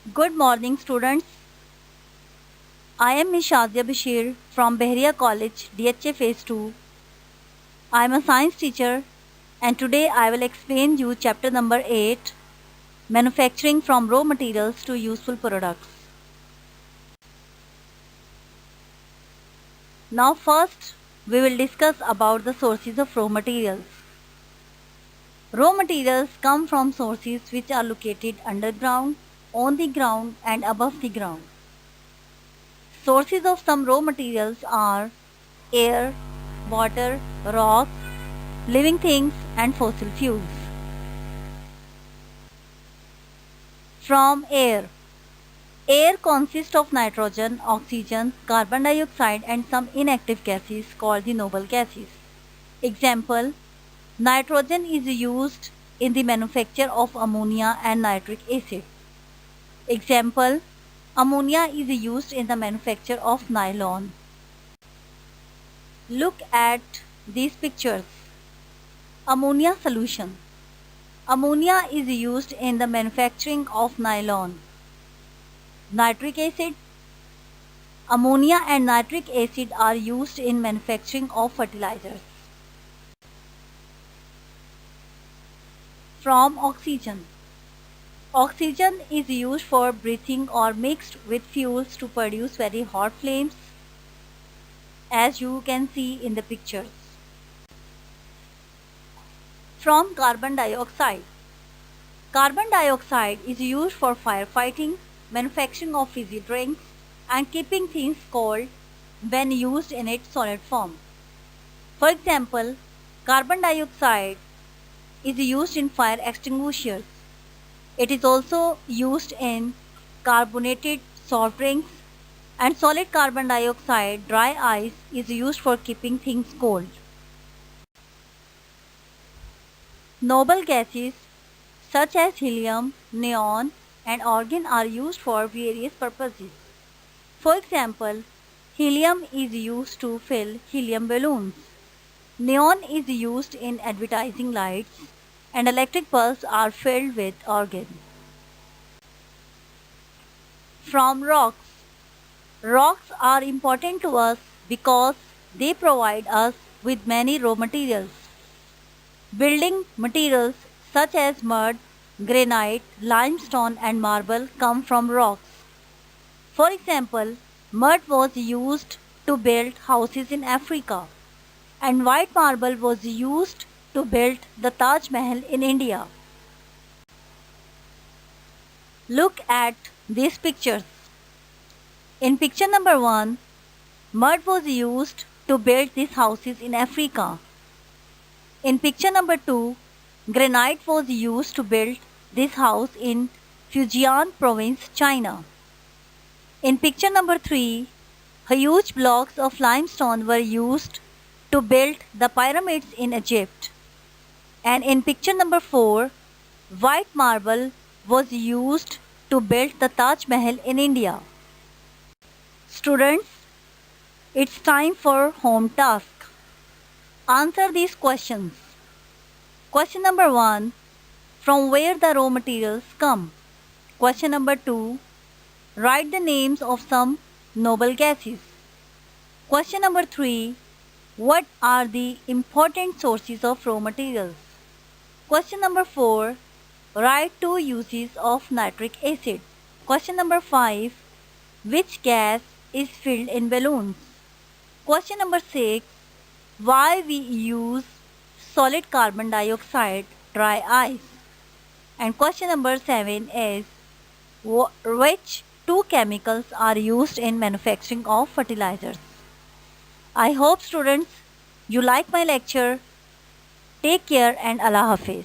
Good morning, students. I am Ms. Shazia Bashir from Behria College, DHA Phase 2. I am a science teacher and today I will explain you chapter number 8, Manufacturing from Raw Materials to Useful Products. Now first, we will discuss about the sources of raw materials. Raw materials come from sources which are located underground, on the ground and above the ground. Sources of some raw materials are air, water, rocks, living things and fossil fuels. From air. Air consists of nitrogen, oxygen, carbon dioxide and some inactive gases called the noble gases. Example, nitrogen is used in the manufacture of ammonia and nitric acid. Example, ammonia is used in the manufacture of nylon. Look at these pictures. Ammonia solution. Ammonia is used in the manufacturing of nylon. Nitric acid. Ammonia and nitric acid are used in manufacturing of fertilizers. From oxygen. Oxygen is used for breathing or mixed with fuels to produce very hot flames, as you can see in the pictures. From carbon dioxide. Carbon dioxide is used for firefighting, manufacturing of fizzy drinks, and keeping things cold when used in its solid form. For example, carbon dioxide is used in fire extinguishers. It is also used in carbonated soft drinks, and solid carbon dioxide, dry ice, is used for keeping things cold. Noble gases such as helium, neon, and argon are used for various purposes. For example, helium is used to fill helium balloons. Neon is used in advertising lights, and electric bulbs are filled with argon. From rocks. Rocks are important to us because they provide us with many raw materials. Building materials such as mud, granite, limestone and marble come from rocks. For example, mud was used to build houses in Africa, and white marble was used to build the Taj Mahal in India. Look at these pictures. In picture number 1, mud was used to build these houses in Africa. In picture number 2, granite was used to build this house in Fujian province, China. In picture number 3, huge blocks of limestone were used to build the pyramids in Egypt. And in picture number 4, white marble was used to build the Taj Mahal in India. Students, it's time for home task. Answer these questions. Question number 1, from where the raw materials come? Question number 2, write the names of some noble gases. Question number 3, what are the important sources of raw materials? Question number 4, write 2 uses of nitric acid. Question number 5, which gas is filled in balloons? Question number 6, why we use solid carbon dioxide, dry ice? And question number 7 is, which 2 chemicals are used in manufacturing of fertilizers? I hope students you like my lecture. Take care and Allah Hafiz.